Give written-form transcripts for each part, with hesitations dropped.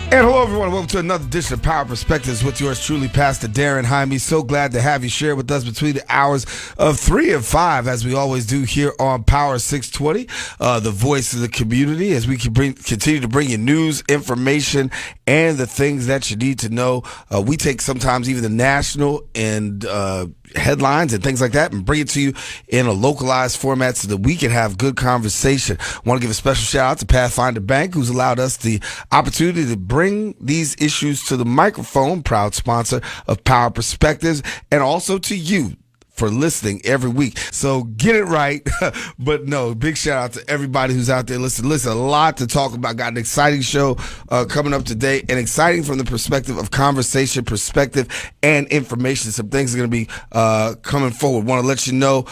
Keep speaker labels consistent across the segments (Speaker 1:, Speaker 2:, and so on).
Speaker 1: And hello, everyone. Welcome to another edition of Power Perspectives with yours truly, Pastor Darren Jaime. So glad to have you share with us between the hours of 3 and 5, as we always do here on Power 620, the voice of the community, as we continue to bring you news, information, and the things that you need to know. We take sometimes even the national and headlines and things like that and bring it to you in a localized format so that we can have good conversation. I want to give a special shout out to Pathfinder Bank, who's allowed us the opportunity to bring these issues to the microphone, proud sponsor of Power Perspectives, and also to you for listening every week. So get it right. But no, big shout out to everybody who's out there. Listen, a lot to talk about. Got an exciting show coming up today, and exciting from the perspective of conversation, perspective, and information. Some things are going to be coming forward. Want to let you know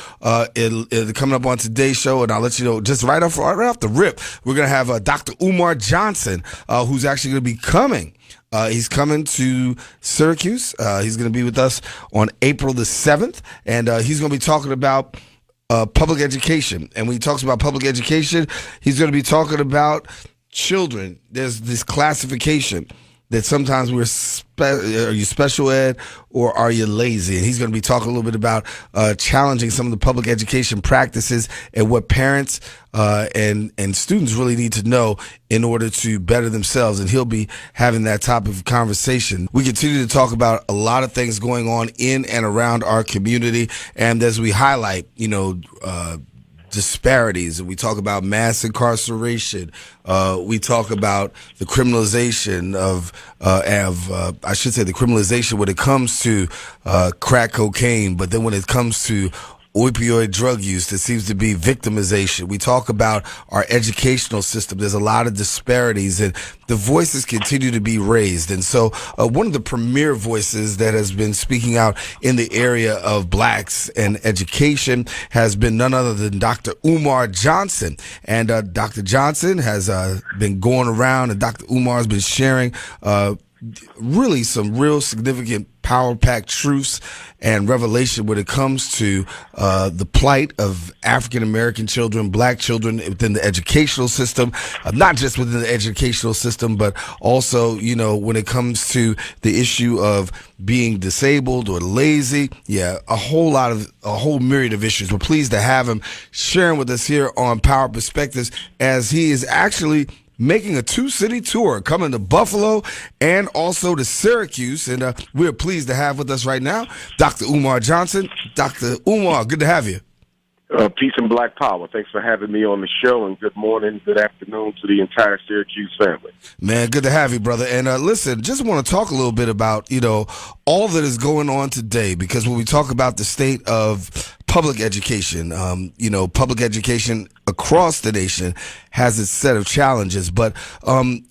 Speaker 1: it'll coming up on today's show, and I'll let you know just right off the rip. We're going to have Dr. UMAR Johnson, who's actually going to be coming. He's coming to Syracuse. He's going to be with us on April the 7th, and he's going to be talking about public education. And when he talks about public education, he's going to be talking about children. There's this classification that sometimes are you special ed or are you lazy? And he's going to be talking a little bit about challenging some of the public education practices and what parents and students really need to know in order to better themselves. And he'll be having that type of conversation. We continue to talk about a lot of things going on in and around our community. And as we highlight, disparities, and we talk about mass incarceration. We talk about the criminalization of the criminalization when it comes to crack cocaine, but then when it comes to opioid drug use, there seems to be victimization. We talk about our educational system. There's a lot of disparities, and the voices continue to be raised. And so one of the premier voices that has been speaking out in the area of blacks and education has been none other than Dr. UMAR Johnson. And Dr. Johnson has been going around, and Dr. UMAR has been sharing really some real significant power-packed truths and revelation when it comes to the plight of African-American children, black children within the educational system, not just within the educational system, but also, when it comes to the issue of being disabled or lazy. Yeah, a whole myriad of issues. We're pleased to have him sharing with us here on Power Perspectives, as he is actually making a 2-city tour, coming to Buffalo and also to Syracuse. And we're pleased to have with us right now Dr. UMAR Johnson. Dr. UMAR, good to have you.
Speaker 2: Peace and Black Power. Thanks for having me on the show, and good morning, good afternoon to the entire Syracuse family.
Speaker 1: Man, good to have you, brother. And listen, just want to talk a little bit about, all that is going on today, because when we talk about the state of public education, public education across the nation has its set of challenges. But,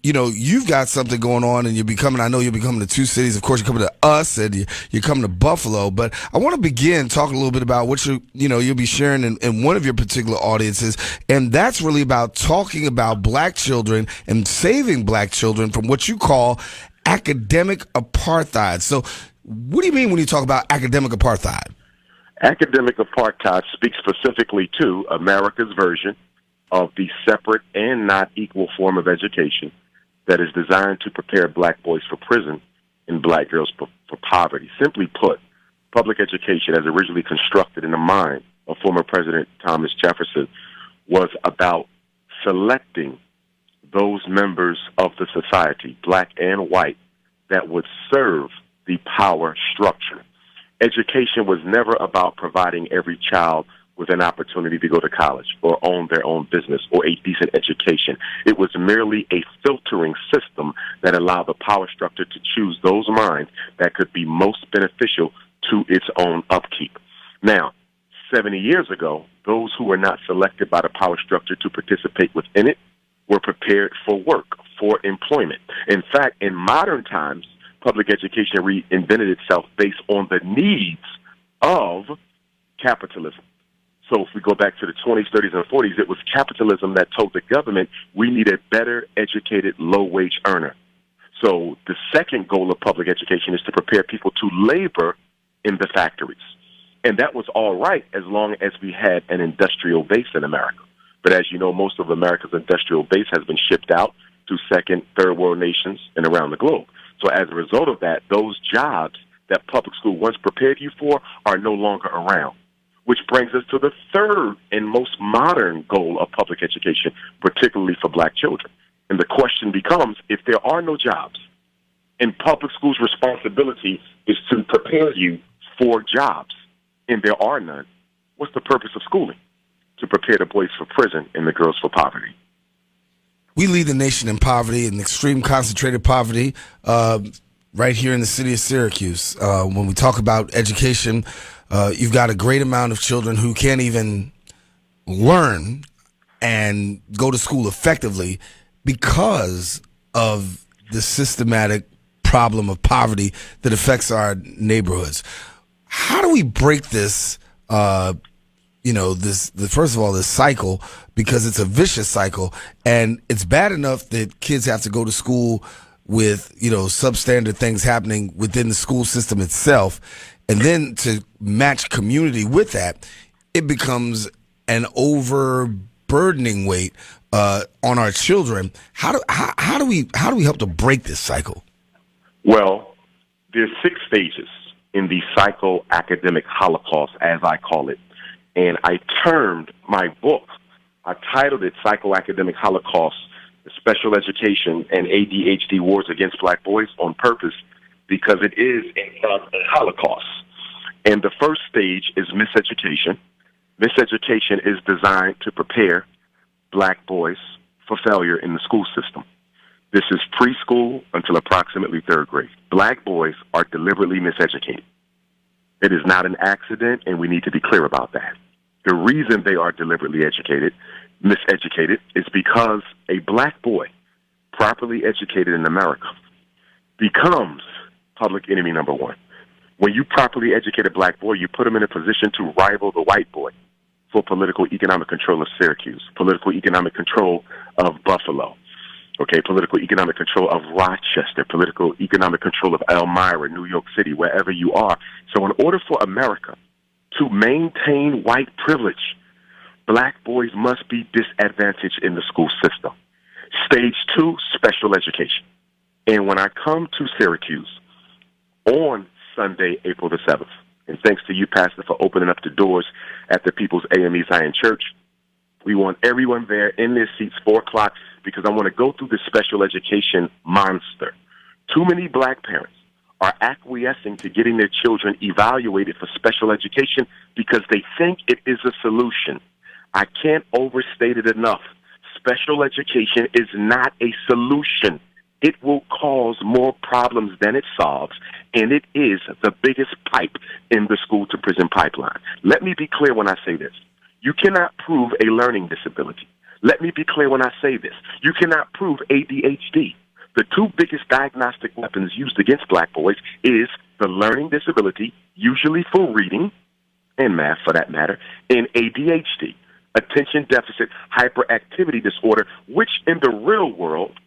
Speaker 1: you've got something going on, and I know you're becoming to 2 cities. Of course, you're coming to us, and you're coming to Buffalo. But I want to begin talking a little bit about what you'll be sharing in one of your particular audiences. And that's really about talking about black children and saving black children from what you call academic apartheid. So what do you mean when you talk about academic apartheid?
Speaker 2: Academic apartheid speaks specifically to America's version of the separate and not equal form of education that is designed to prepare black boys for prison and black girls for poverty. Simply put, public education, as originally constructed in the mind of former President Thomas Jefferson, was about selecting those members of the society, black and white, that would serve the power structure. Education was never about providing every child with an opportunity to go to college or own their own business or a decent education. It was merely a filtering system that allowed the power structure to choose those minds that could be most beneficial to its own upkeep. Now, 70 years ago, those who were not selected by the power structure to participate within it were prepared for work, for employment. In fact, in modern times, public education reinvented itself based on the needs of capitalism. So if we go back to the 20s, 30s, and 40s, it was capitalism that told the government we need a better educated, low-wage earner. So the second goal of public education is to prepare people to labor in the factories. And that was all right as long as we had an industrial base in America. But as you know, most of America's industrial base has been shipped out to second, third world nations and around the globe. So as a result of that, those jobs that public school once prepared you for are no longer around, which brings us to the third and most modern goal of public education, particularly for black children. And the question becomes, if there are no jobs and public school's responsibility is to prepare you for jobs and there are none, what's the purpose of schooling? To prepare the boys for prison and the girls for poverty.
Speaker 1: We lead the nation in poverty, in extreme concentrated poverty, right here in the city of Syracuse. When we talk about education, you've got a great amount of children who can't even learn and go to school effectively because of the systematic problem of poverty that affects our neighborhoods. How do we break this, first of all, this cycle, because it's a vicious cycle, and it's bad enough that kids have to go to school with, substandard things happening within the school system itself, and then to match community with that, it becomes an overburdening weight on our children. How do we help to break this cycle?
Speaker 2: Well, there's 6 stages in the psychoacademic holocaust, as I call it. And I termed my book, I titled it Psychoacademic Holocaust, Special Education and ADHD Wars Against Black Boys on purpose, because it is, in fact, a holocaust. And the first stage is miseducation. Miseducation is designed to prepare black boys for failure in the school system. This is preschool until approximately 3rd grade. Black boys are deliberately miseducated. It is not an accident, and we need to be clear about that. The reason they are deliberately miseducated, is because a black boy, properly educated in America, becomes public enemy number 1. When you properly educate a black boy, you put him in a position to rival the white boy for political economic control of Syracuse, political economic control of Buffalo, political economic control of Rochester, political economic control of Elmira, New York City, wherever you are. So in order for America to maintain white privilege, black boys must be disadvantaged in the school system. Stage 2, special education. And when I come to Syracuse on Sunday, April the 7th, and thanks to you, Pastor, for opening up the doors at the People's AME Zion Church, we want everyone there in their seats 4 o'clock, because I want to go through this special education monster. Too many black parents are acquiescing to getting their children evaluated for special education because they think it is a solution. I can't overstate it enough. Special education is not a solution. It will cause more problems than it solves, and it is the biggest pipe in the school-to-prison pipeline. Let me be clear when I say this. You cannot prove a learning disability. Let me be clear when I say this. You cannot prove ADHD. The 2 biggest diagnostic weapons used against black boys is the learning disability, usually for reading, and math for that matter, and ADHD, attention deficit hyperactivity disorder, which in the real world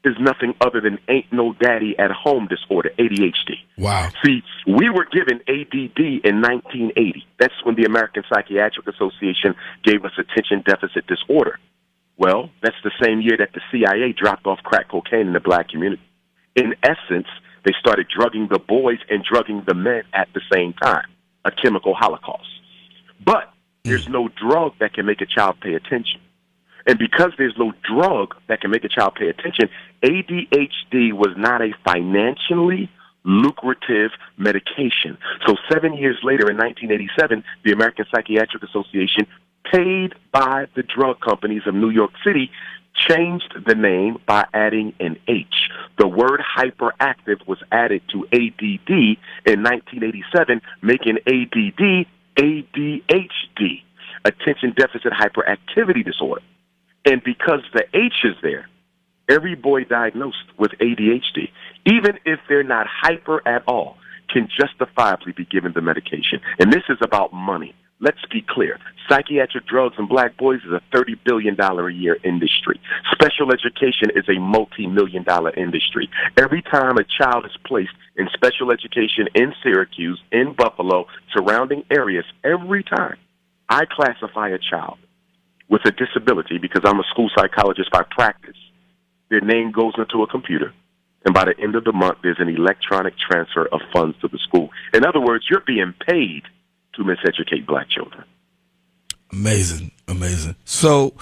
Speaker 2: is nothing other than ain't no daddy at home disorder, ADHD.
Speaker 1: Wow.
Speaker 2: See, we were given ADD in 1980. That's when the American Psychiatric Association gave us attention deficit disorder. Well, that's the same year that the CIA dropped off crack cocaine in the black community. In essence, they started drugging the boys and drugging the men at the same time, a chemical holocaust. But there's no drug that can make a child pay attention. And because there's no drug that can make a child pay attention, ADHD was not a financially lucrative medication. So 7 years later, in 1987, the American Psychiatric Association, paid by the drug companies of New York City, changed the name by adding an H. The word hyperactive was added to ADD in 1987, making ADD ADHD, attention deficit hyperactivity disorder. And because the H is there, every boy diagnosed with ADHD, even if they're not hyper at all, can justifiably be given the medication. And this is about money. Let's be clear. Psychiatric drugs in black boys is a $30 billion a year industry. Special education is a multi-million-dollar industry. Every time a child is placed in special education in Syracuse, in Buffalo, surrounding areas, every time I classify a child with a disability, because I'm a school psychologist by practice, their name goes into a computer, and by the end of the month, there's an electronic transfer of funds to the school. In other words, you're being paid to miseducate black children.
Speaker 1: Amazing, amazing. So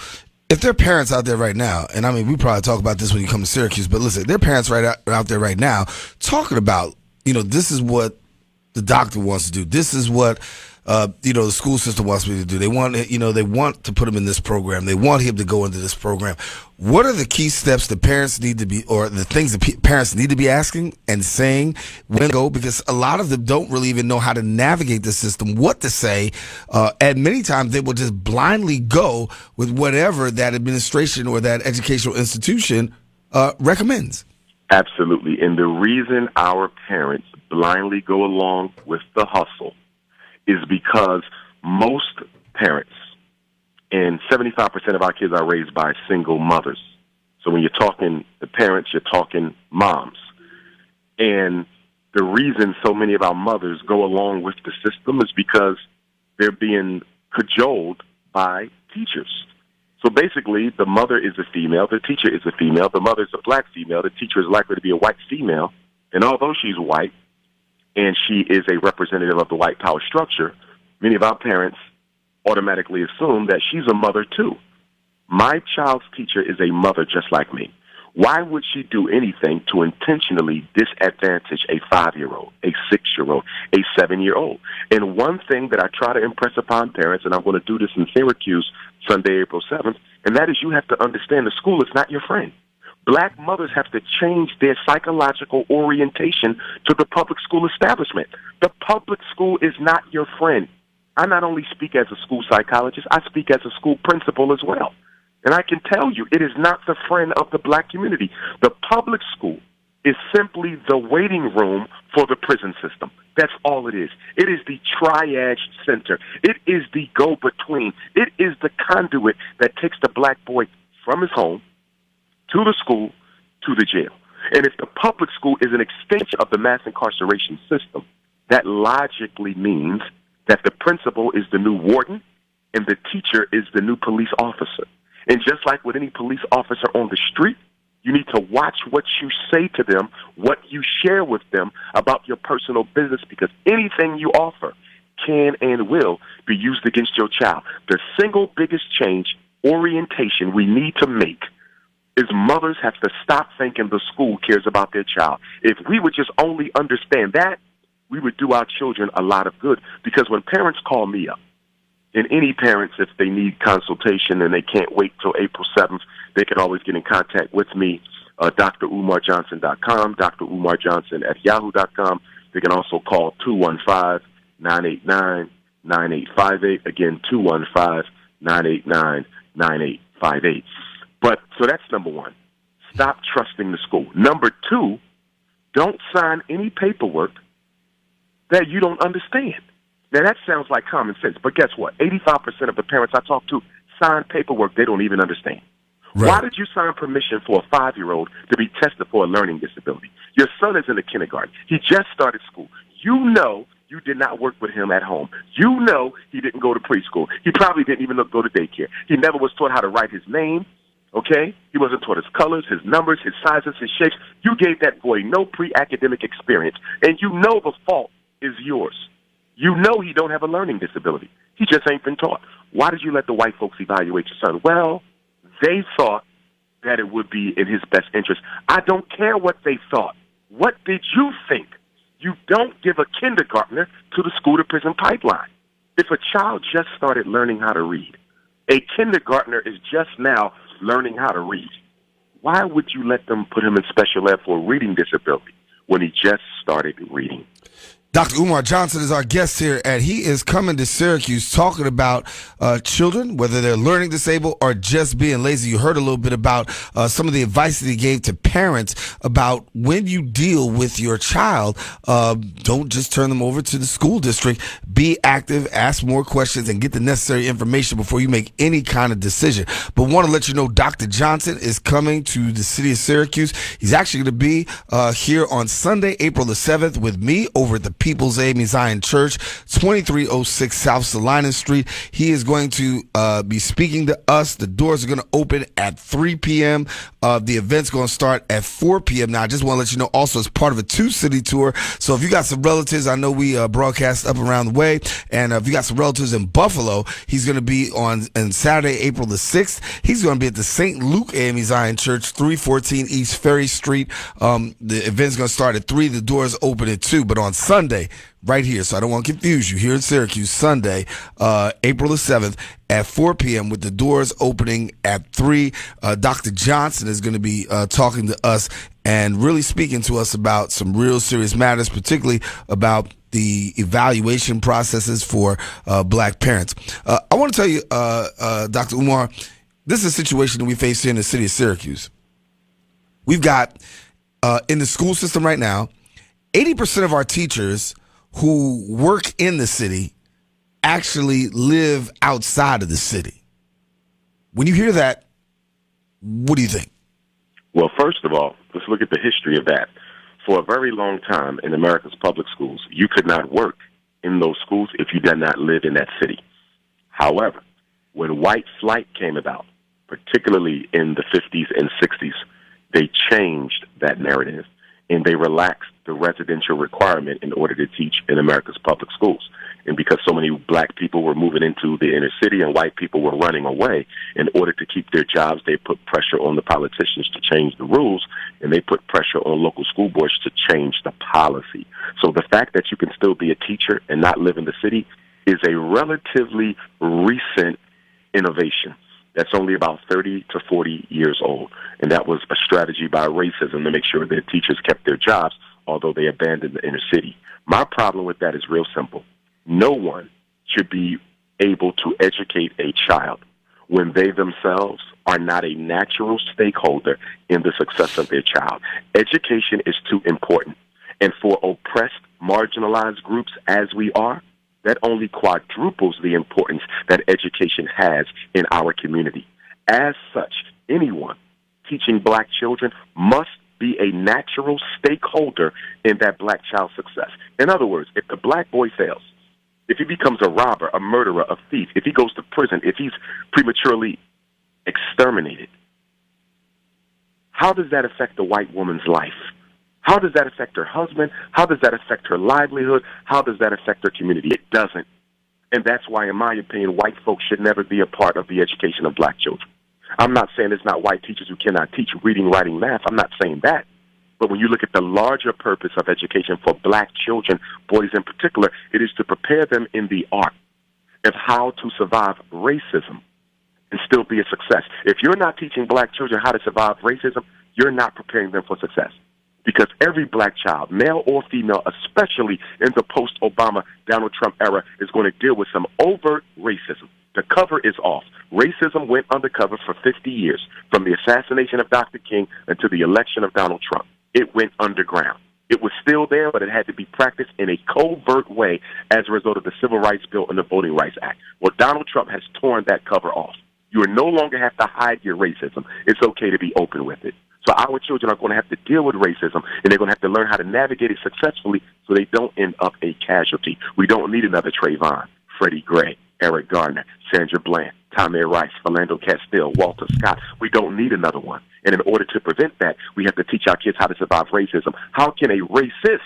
Speaker 1: if there are parents out there right now, and I mean, we probably talk about this when you come to Syracuse, but listen, there are parents out there right now talking about, this is what the doctor wants to do. This is what, the school system wants me to do. They want, they want to put him in this program. They want him to go into this program. What are the key steps that parents need to be, or the things that parents need to be asking and saying when they go? Because a lot of them don't really even know how to navigate the system, what to say, and many times they will just blindly go with whatever that administration or that educational institution recommends.
Speaker 2: Absolutely. And the reason our parents blindly go along with the hustle is because most parents, and 75% of our kids are raised by single mothers. So when you're talking the parents, you're talking moms. And the reason so many of our mothers go along with the system is because they're being cajoled by teachers. So basically, the mother is a female, the teacher is a female, the mother is a black female, the teacher is likely to be a white female, and although she's white, and she is a representative of the white power structure, many of our parents automatically assume that she's a mother too. My child's teacher is a mother just like me. Why would she do anything to intentionally disadvantage a 5-year-old, a 6-year-old, a 7-year-old? And one thing that I try to impress upon parents, and I'm going to do this in Syracuse Sunday, April 7th, and that is you have to understand the school is not your friend. Black mothers have to change their psychological orientation to the public school establishment. The public school is not your friend. I not only speak as a school psychologist, I speak as a school principal as well. And I can tell you, it is not the friend of the black community. The public school is simply the waiting room for the prison system. That's all it is. It is the triage center. It is the go-between. It is the conduit that takes the black boy from his home to the school, to the jail. And if the public school is an extension of the mass incarceration system, that logically means that the principal is the new warden and the teacher is the new police officer. And just like with any police officer on the street, you need to watch what you say to them, what you share with them about your personal business, because anything you offer can and will be used against your child. The single biggest change, orientation we need to make is mothers have to stop thinking the school cares about their child. If we would just only understand that, we would do our children a lot of good. Because when parents call me up, and any parents, if they need consultation and they can't wait till April 7th, they can always get in contact with me, drumarjohnson.com, drumarjohnson@yahoo.com. They can also call 215-989-9858. Again, 215-989-9858. But so that's number one. Stop trusting the school. Number two, don't sign any paperwork that you don't understand. Now, that sounds like common sense, but guess what? 85% of the parents I talk to sign paperwork they don't even understand. Right. Why did you sign permission for a 5-year-old to be tested for a learning disability? Your son is in the kindergarten. He just started school. You know you did not work with him at home. You know he didn't go to preschool. He probably didn't even go to daycare. He never was taught how to write his name. Okay? He wasn't taught his colors, his numbers, his sizes, his shapes. You gave that boy no pre-academic experience, and you know the fault is yours. You know he don't have a learning disability. He just ain't been taught. Why did you let the white folks evaluate your son? Well, they thought that it would be in his best interest. I don't care what they thought. What did you think? You don't give a kindergartner to the school-to-prison pipeline. If a child just started learning how to read, a kindergartner is just now learning how to read, why would you let them put him in special ed for a reading disability when he just started reading?
Speaker 1: Dr. Umar Johnson is our guest here, and he is coming to Syracuse talking about children, whether they're learning disabled or just being lazy. You heard a little bit about some of the advice that he gave to parents about when you deal with your child, don't just turn them over to the school district. Be active, ask more questions, and get the necessary information before you make any kind of decision. But want to let you know Dr. Johnson is coming to the city of Syracuse. He's actually going to be here on Sunday, April the 7th with me over at the People's Amy Zion Church, 2306 South Salina Street. He is going to be speaking to us. The doors are going to open at 3 p.m. The event's going to start at 4 p.m. Now, I just want to let you know also it's part of a 2-city tour. So if you got some relatives, I know we broadcast up around the way, and if you got some relatives in Buffalo, he's going to be on Saturday, April the 6th. He's going to be at the St. Luke AME Zion Church, 314 East Ferry Street. The event's going to start at 3. The doors open at 2. But on Sunday, right here, so I don't want to confuse you, here in Syracuse, Sunday, April the 7th at 4 p.m. with the doors opening at 3. Dr. Johnson is going to be talking to us and really speaking to us about some real serious matters, particularly about the evaluation processes for black parents. I want to tell you, Dr. Umar, this is a situation that we face here in the city of Syracuse. We've got, in the school system right now, 80% of our teachers who work in the city actually live outside of the city. When you hear that, what do you think?
Speaker 2: Well, first of all, let's look at the history of that. For a very long time in America's public schools, you could not work in those schools if you did not live in that city. However, when white flight came about, particularly in the 50s and 60s, they changed that narrative and they relaxed the residential requirement in order to teach in America's public schools. And because so many black people were moving into the inner city and white people were running away, in order to keep their jobs, they put pressure on the politicians to change the rules, and they put pressure on local school boards to change the policy. So the fact that you can still be a teacher and not live in the city is a relatively recent innovation. That's only about 30 to 40 years old. And that was a strategy by racism to make sure that teachers kept their jobs, although they abandoned the inner city. My problem with that is real simple. No one should be able to educate a child when they themselves are not a natural stakeholder in the success of their child. Education is too important. And for oppressed, marginalized groups as we are, that only quadruples the importance that education has in our community. As such, anyone teaching black children must be a natural stakeholder in that black child's success. In other words, if the black boy fails, if he becomes a robber, a murderer, a thief, if he goes to prison, if he's prematurely exterminated, how does that affect the white woman's life? How does that affect her husband? How does that affect her livelihood? How does that affect her community? It doesn't. And that's why, in my opinion, white folks should never be a part of the education of black children. I'm not saying there's not white teachers who cannot teach reading, writing, math. I'm not saying that. But when you look at the larger purpose of education for black children, boys in particular, it is to prepare them in the art of how to survive racism and still be a success. If you're not teaching black children how to survive racism, you're not preparing them for success. Because every black child, male or female, especially in the post-Obama Donald Trump era, is going to deal with some overt racism. The cover is off. Racism went undercover for 50 years, from the assassination of Dr. King until the election of Donald Trump. It went underground. It was still there, but it had to be practiced in a covert way as a result of the Civil Rights Bill and the Voting Rights Act. Well, Donald Trump has torn that cover off. You no longer have to hide your racism. It's okay to be open with it. So our children are going to have to deal with racism, and they're going to have to learn how to navigate it successfully so they don't end up a casualty. We don't need another Trayvon, Freddie Gray, Eric Garner, Sandra Bland, Tommy Rice, Philando Castile, Walter Scott. We don't need another one. And in order to prevent that, we have to teach our kids how to survive racism. How can a racist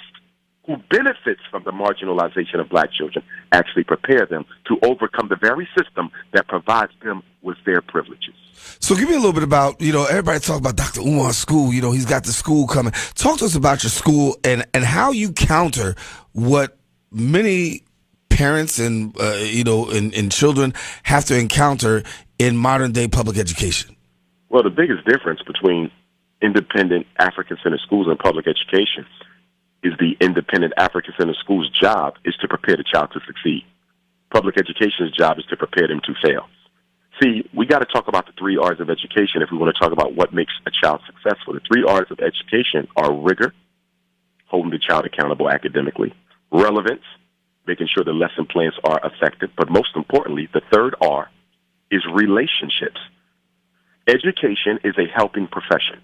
Speaker 2: who benefits from the marginalization of black children actually prepare them to overcome the very system that provides them with their privileges?
Speaker 1: So give me a little bit about, everybody talk about Dr. Umar's school. He's got the school coming. Talk to us about your school and how you counter what many parents and, and children have to encounter in modern day public education.
Speaker 2: Well, the biggest difference between independent African-centered schools and public education is the independent African-centered school's job is to prepare the child to succeed. Public education's job is to prepare them to fail. See, we got to talk about the 3 R's of education if we want to talk about what makes a child successful. The 3 R's of education are rigor, holding the child accountable academically, relevance, making sure the lesson plans are effective, but most importantly, the 3rd R is relationships. Education is a helping profession.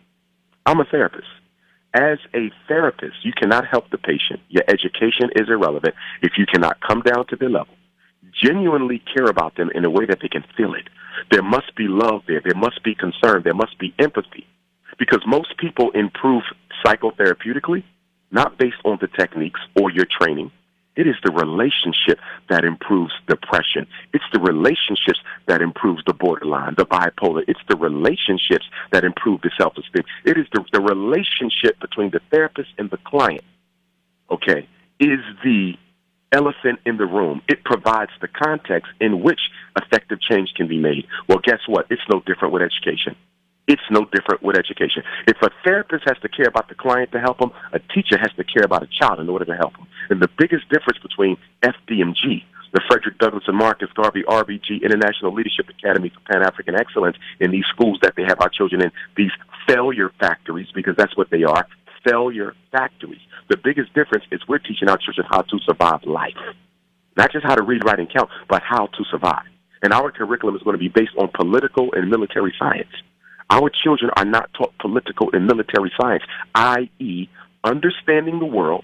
Speaker 2: I'm a therapist. As a therapist, you cannot help the patient. Your education is irrelevant if you cannot come down to their level, genuinely care about them in a way that they can feel it. There must be love there. There must be concern. There must be empathy. Because most people improve psychotherapeutically, not based on the techniques or your training. It is the relationship that improves depression. It's the relationships that improves the borderline, the bipolar. It's the relationships that improve the self-esteem. It is the relationship between the therapist and the client, okay, is the elephant in the room. It provides the context in which effective change can be made. Well, guess what? It's no different with education. It's no different with education. If a therapist has to care about the client to help them, a teacher has to care about a child in order to help them. And the biggest difference between FDMG, the Frederick Douglass and Marcus Garvey RBG International Leadership Academy for Pan-African Excellence, in these schools that they have our children in, these failure factories, because that's what they are, failure factories. The biggest difference is we're teaching our children how to survive life. Not just how to read, write, and count, but how to survive. And our curriculum is going to be based on political and military science. Our children are not taught political and military science, i.e., understanding the world,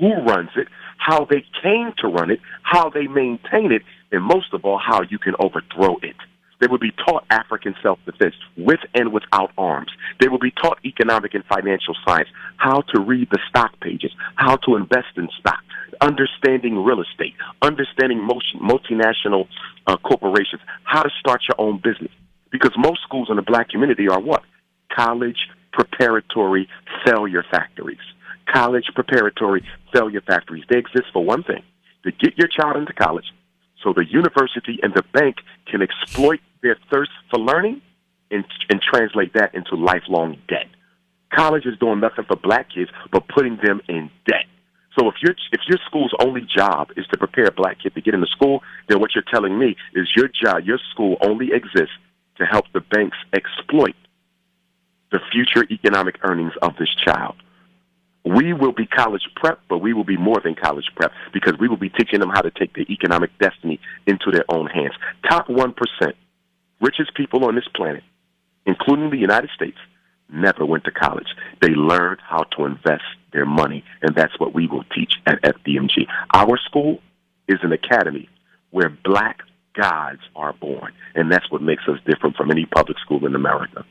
Speaker 2: who runs it, how they came to run it, how they maintain it, and most of all, how you can overthrow it. They will be taught African self-defense with and without arms. They will be taught economic and financial science, how to read the stock pages, how to invest in stock, understanding real estate, understanding multinational corporations, how to start your own business. Because most schools in the black community are what? College preparatory failure factories. College preparatory failure factories. They exist for one thing, to get your child into college so the university and the bank can exploit their thirst for learning and translate that into lifelong debt. College is doing nothing for black kids but putting them in debt. So if your school's only job is to prepare a black kid to get into school, then what you're telling me is your job, your school only exists to help the banks exploit the future economic earnings of this child. We will be college prep, but we will be more than college prep because we will be teaching them how to take their economic destiny into their own hands. Top 1% richest people on this planet, including the United States, never went to college. They learned how to invest their money, and that's what we will teach at FDMG. Our school is an academy where black gods are born, and that's what makes us different from any public school in America.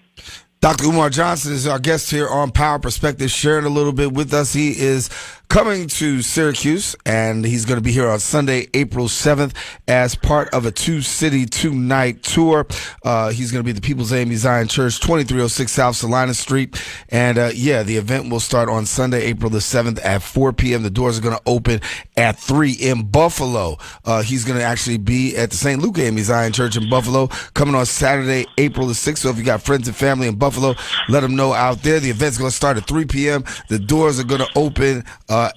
Speaker 1: Dr. Umar Johnson is our guest here on Power Perspective, sharing a little bit with us. He is coming to Syracuse, and he's going to be here on Sunday, April 7th, as part of a 2-city, 2-night tour. He's going to be at the People's AME Zion Church, 2306 South Salina Street. And, the event will start on Sunday, April the 7th at 4 p.m. The doors are going to open at 3 in Buffalo. He's going to actually be at the St. Luke AME Zion Church in Buffalo, coming on Saturday, April the 6th. So if you got friends and family in Buffalo, let them know out there. The event's going to start at 3 p.m. The doors are going to open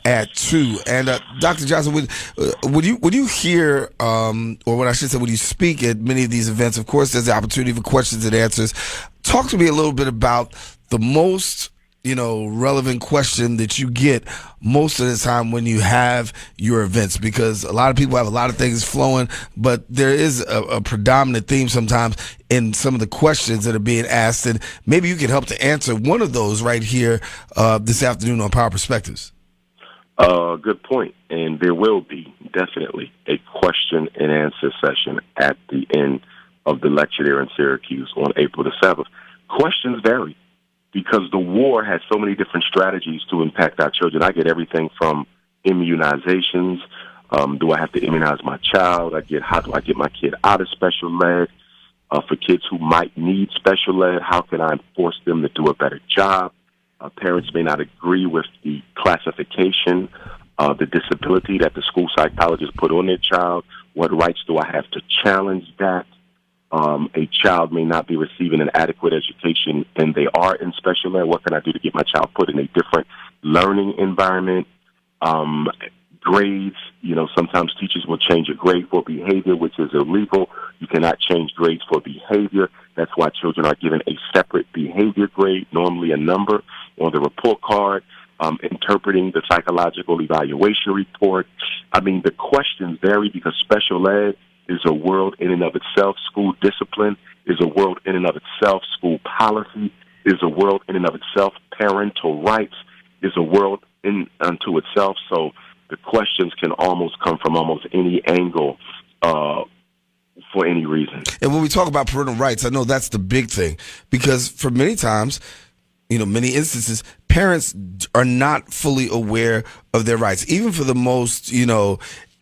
Speaker 1: at 2. And Dr. Johnson, would you hear, or what I should say, would you speak at many of these events? Of course, there's the opportunity for questions and answers. Talk to me a little bit about the most relevant question that you get most of the time when you have your events, because a lot of people have a lot of things flowing, but there is a predominant theme sometimes in some of the questions that are being asked, and maybe you can help to answer one of those right here this afternoon on Power Perspectives.
Speaker 2: Good point. And there will be definitely a question and answer session at the end of the lecture there in Syracuse on April the 7th. Questions vary because the war has so many different strategies to impact our children. I get everything from immunizations. Do I have to immunize my child? How do I get my kid out of special ed? For kids who might need special ed, how can I force them to do a better job? Parents may not agree with the classification of the disability that the school psychologist put on their child. What rights do I have to challenge that? A child may not be receiving an adequate education and they are in special ed. What can I do to get my child put in a different learning environment? Grades, sometimes teachers will change a grade for behavior, which is illegal. You cannot change grades for behavior. That's why children are given a separate behavior grade, normally a number on the report card, interpreting the psychological evaluation report. The questions vary because special ed is a world in and of itself. School discipline is a world in and of itself. School policy is a world in and of itself. Parental rights is a world in unto itself. So the questions can almost come from almost any angle for any reason.
Speaker 1: And when we talk about parental rights, I know that's the big thing, because for many times, many instances, parents are not fully aware of their rights. Even for the most,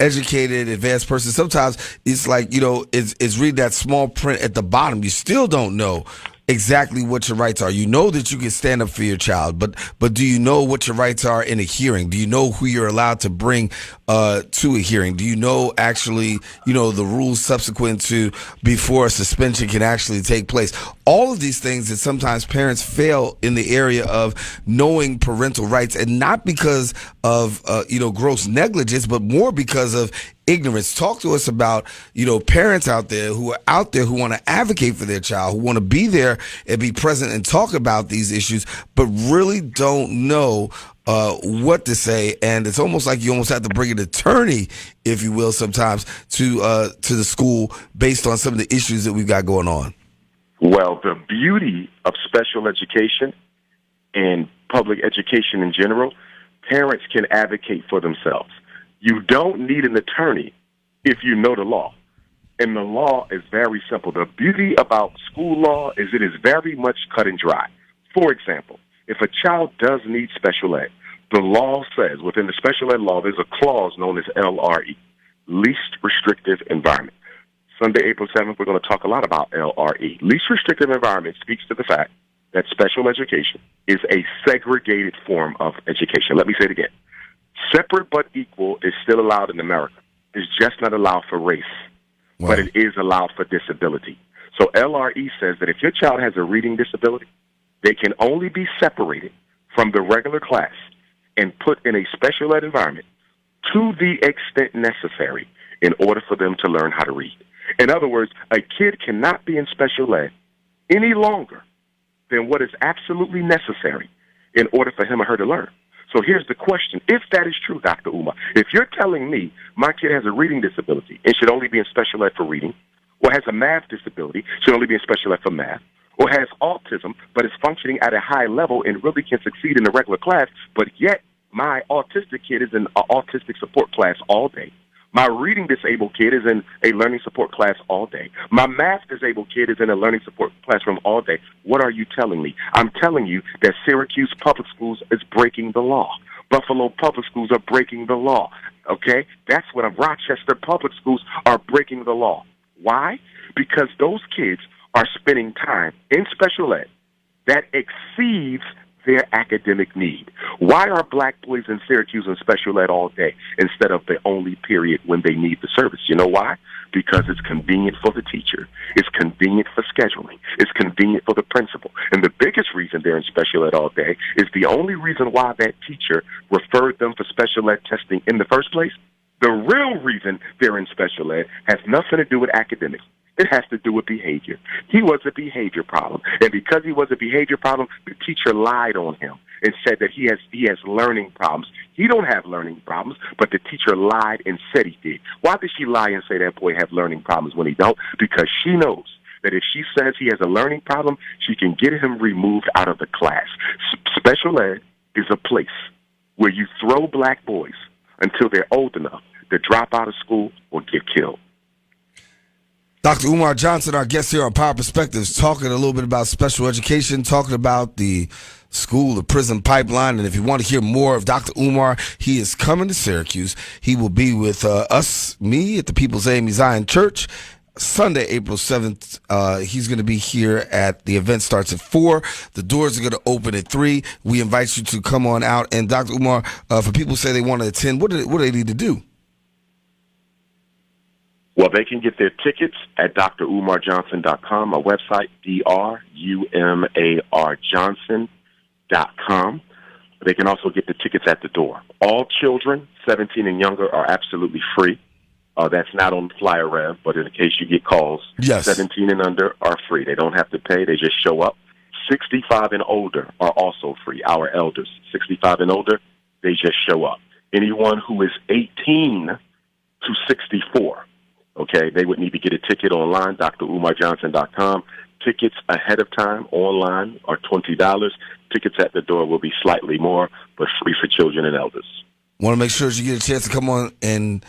Speaker 1: educated, advanced person, sometimes it's like, it's read that small print at the bottom. You still don't know exactly what your rights are. You know that you can stand up for your child, but do you know what your rights are in a hearing? Do you know who you're allowed to bring to a hearing? Do you know actually, the rules subsequent to before a suspension can actually take place? All of these things that sometimes parents fail in the area of knowing parental rights, and not because of gross negligence, but more because of ignorance. Talk to us about, parents out there who want to advocate for their child, who want to be there and be present and talk about these issues, but really don't know what to say. And it's almost like you almost have to bring an attorney, if you will, sometimes to the school based on some of the issues that we've got going on.
Speaker 2: Well, the beauty of special education and public education in general, parents can advocate for themselves. You don't need an attorney if you know the law. And the law is very simple. The beauty about school law is it is very much cut and dry. For example, if a child does need special ed, the law says within the special ed law, there's a clause known as LRE, Least Restrictive Environment. Sunday, April 7th, we're going to talk a lot about LRE. Least Restrictive Environment speaks to the fact that special education is a segregated form of education. Let me say it again. Separate but equal is still allowed in America. It's just not allowed for race, but it is allowed for disability. So LRE says that if your child has a reading disability, they can only be separated from the regular class and put in a special ed environment to the extent necessary in order for them to learn how to read. In other words, a kid cannot be in special ed any longer than what is absolutely necessary in order for him or her to learn. So here's the question. If that is true, Dr. Umar, if you're telling me my kid has a reading disability and should only be in special ed for reading, or has a math disability, should only be in special ed for math, or has autism but is functioning at a high level and really can succeed in the regular class, but yet my autistic kid is in an autistic support class all day, my reading disabled kid is in a learning support class all day, my math disabled kid is in a learning support classroom all day, what are you telling me? I'm telling you that Syracuse Public Schools is breaking the law. Buffalo Public Schools are breaking the law. Okay? That's what Rochester Public Schools are breaking the law. Why? Because those kids are spending time in special ed that exceeds their academic need. Why are black boys in Syracuse in special ed all day instead of the only period when they need the service? You know why? Because it's convenient for the teacher. It's convenient for scheduling. It's convenient for the principal. And the biggest reason they're in special ed all day is the only reason why that teacher referred them for special ed testing in the first place. The real reason they're in special ed has nothing to do with academics. It has to do with behavior. He was a behavior problem. And because he was a behavior problem, the teacher lied on him and said that he has learning problems. He don't have learning problems, but the teacher lied and said he did. Why did she lie and say that boy have learning problems when he don't? Because she knows that if she says he has a learning problem, she can get him removed out of the class. Special ed is a place where you throw black boys until they're old enough to drop out of school or get killed.
Speaker 1: Dr. Umar Johnson, our guest here on Power Perspectives, talking a little bit about special education, talking about the school, the prison pipeline. And if you want to hear more of Dr. Umar, he is coming to Syracuse. He will be with me at the People's Amy Zion Church Sunday, April 7th. He's going to be here at the event starts at 4. The doors are going to open at 3. We invite you to come on out. And Dr. Umar, for people who say they want to attend, what do they need to do?
Speaker 2: Well, they can get their tickets at drumarjohnson.com, our website, drumarjohnson.com. They can also get the tickets at the door. All children, 17 and younger, are absolutely free. That's not on Flyer Rev, but in case you get calls,
Speaker 1: yes.
Speaker 2: 17 and under are free. They don't have to pay. They just show up. 65 and older are also free, our elders. 65 and older, they just show up. Anyone who is 18 to 64, okay, they would need to get a ticket online, drumarjohnson.com. Tickets ahead of time online are $20. Tickets at the door will be slightly more, but free for children and elders.
Speaker 1: Want to make sure that you get a chance to come on and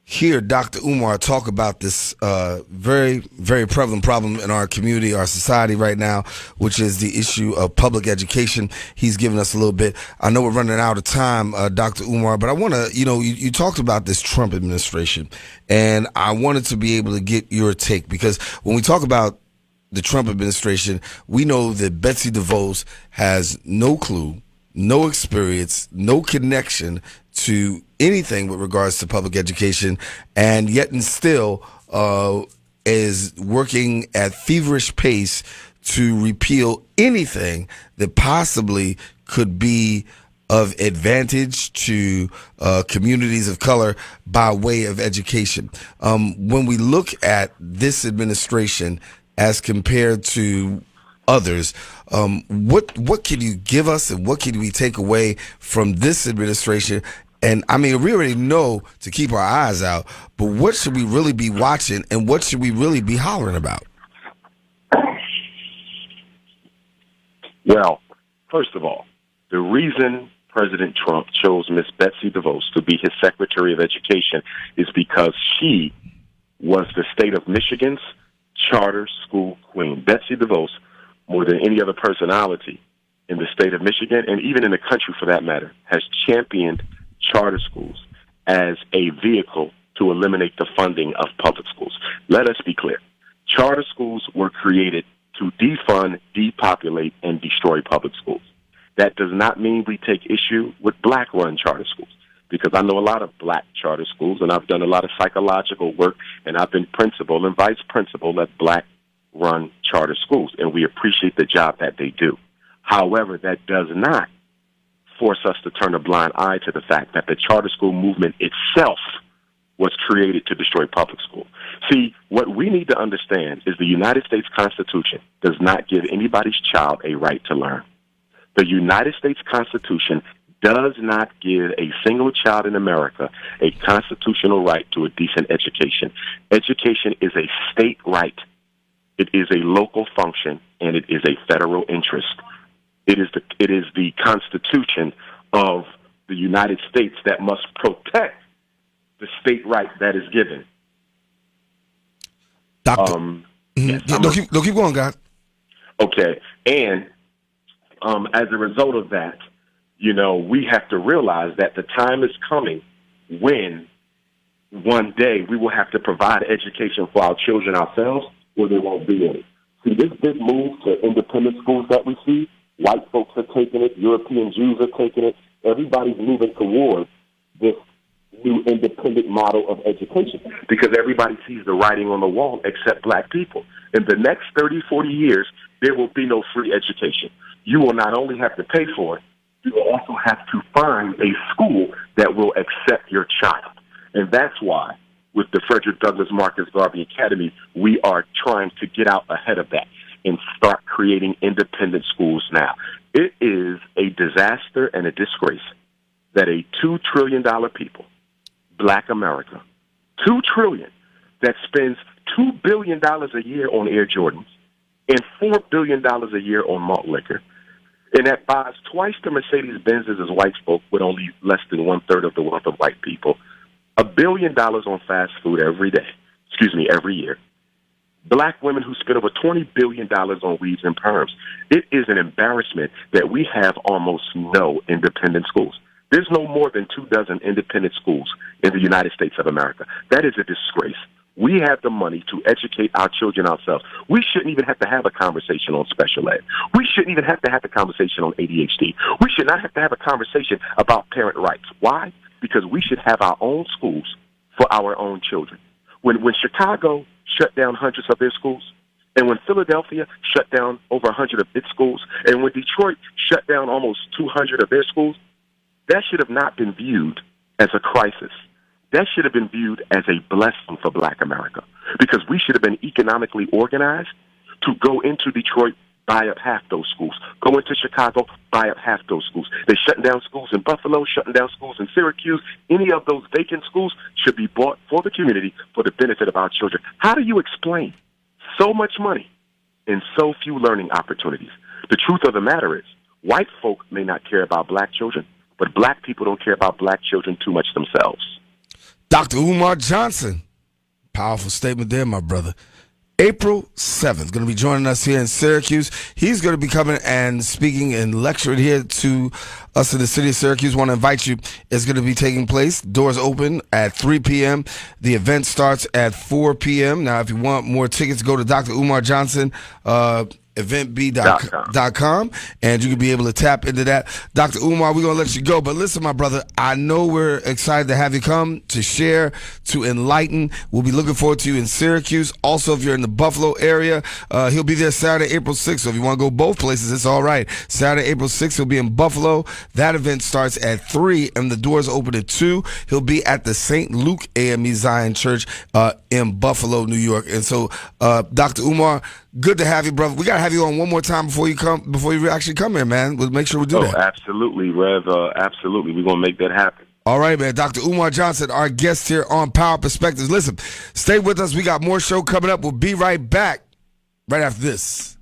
Speaker 1: hear Dr. Umar talk about this very, very prevalent problem in our community, our society right now, which is the issue of public education. He's given us a little bit. I know we're running out of time, Dr. Umar, but I want to, you talked about this Trump administration, and I wanted to be able to get your take, because when we talk about the Trump administration, we know that Betsy DeVos has no clue, no experience, no connection to anything with regards to public education, and yet and still is working at feverish pace to repeal anything that possibly could be of advantage to communities of color by way of education. When we look at this administration as compared to others, what can you give us, and what can we take away from this administration? And I mean, we already know to keep our eyes out, but what should we really be watching, and what should we really be hollering about?
Speaker 2: Well, first of all, the reason President Trump chose Miss Betsy DeVos to be his Secretary of Education is because she was the state of Michigan's charter school queen. Betsy DeVos, more than any other personality in the state of Michigan, and even in the country for that matter, has championed charter schools as a vehicle to eliminate the funding of public schools. Let us be clear. Charter schools were created to defund, depopulate, and destroy public schools. That does not mean we take issue with black-run charter schools, because I know a lot of black charter schools, and I've done a lot of psychological work, and I've been principal and vice principal at black-run charter schools, and we appreciate the job that they do. However, that does not force us to turn a blind eye to the fact that the charter school movement itself was created to destroy public school. See, what we need to understand is the United States Constitution does not give anybody's child a right to learn. The United States Constitution does not give a single child in America a constitutional right to a decent education. Education is a state right. It is a local function, and it is a federal interest. It is the Constitution of the United States that must protect the state right that is given.
Speaker 1: Doctor,
Speaker 2: yes,
Speaker 1: keep going, God.
Speaker 2: Okay, and as a result of that, we have to realize that the time is coming when one day we will have to provide education for our children ourselves, or there won't be any. See, this big move to independent schools that we see, white folks are taking it, European Jews are taking it. Everybody's moving towards this new independent model of education because everybody sees the writing on the wall except black people. In the next 30, 40 years, there will be no free education. You will not only have to pay for it, you will also have to find a school that will accept your child. And that's why, with the Frederick Douglass Marcus Garvey Academy, we are trying to get out ahead of that and start creating independent schools now. It is a disaster and a disgrace that a $2 trillion people, black America, $2 trillion, that spends $2 billion a year on Air Jordans and $4 billion a year on malt liquor, and that buys twice the Mercedes-Benzes as white folk with only less than one-third of the wealth of white people, $1 billion on fast food every year, black women who spend over $20 billion on weaves and perms. It is an embarrassment that we have almost no independent schools. There's no more than 24 independent schools in the United States of America. That is a disgrace. We have the money to educate our children ourselves. We shouldn't even have to have a conversation on special ed. We shouldn't even have to have a conversation on ADHD. We should not have to have a conversation about parent rights. Why? Because we should have our own schools for our own children. When Chicago shut down hundreds of their schools, and when Philadelphia shut down over 100 of its schools, and when Detroit shut down almost 200 of their schools, that should have not been viewed as a crisis. That should have been viewed as a blessing for black America, because we should have been economically organized to go into Detroit, buy up half those schools. Go into Chicago, buy up half those schools. They're shutting down schools in Buffalo, shutting down schools in Syracuse. Any of those vacant schools should be bought for the community for the benefit of our children. How do you explain so much money and so few learning opportunities? The truth of the matter is, White folk may not care about black children, but black people don't care about black children too much themselves.
Speaker 1: Dr. Umar Johnson. Powerful statement there, my brother. April 7th, going to be joining us here in Syracuse. He's going to be coming and speaking and lecturing here to us in the city of Syracuse. Want to invite you. It's going to be taking place. Doors open at 3 p.m. The event starts at 4 p.m. Now, if you want more tickets, go to Dr. Umar Johnson, eventb.com, and you can be able to tap into that. Dr. Umar, we're going to let you go, but listen, my brother, I know we're excited to have you come to share, to enlighten. We'll be looking forward to you in Syracuse. Also, if you're in the Buffalo area, he'll be there Saturday, April 6th, so if you want to go both places, it's all right. Saturday, April 6th, he'll be in Buffalo. That event starts at 3, and the doors open at 2. He'll be at the St. Luke AME Zion Church in Buffalo, New York. And so, Dr. Umar, good to have you, brother. We got to have you on one more time before you actually come here, man. We'll make sure we do that.
Speaker 2: Absolutely, Rev. Absolutely. We're going to make that happen.
Speaker 1: All right, man. Dr. Umar Johnson, our guest here on Power Perspectives. Listen, stay with us. We got more show coming up. We'll be right back right after this.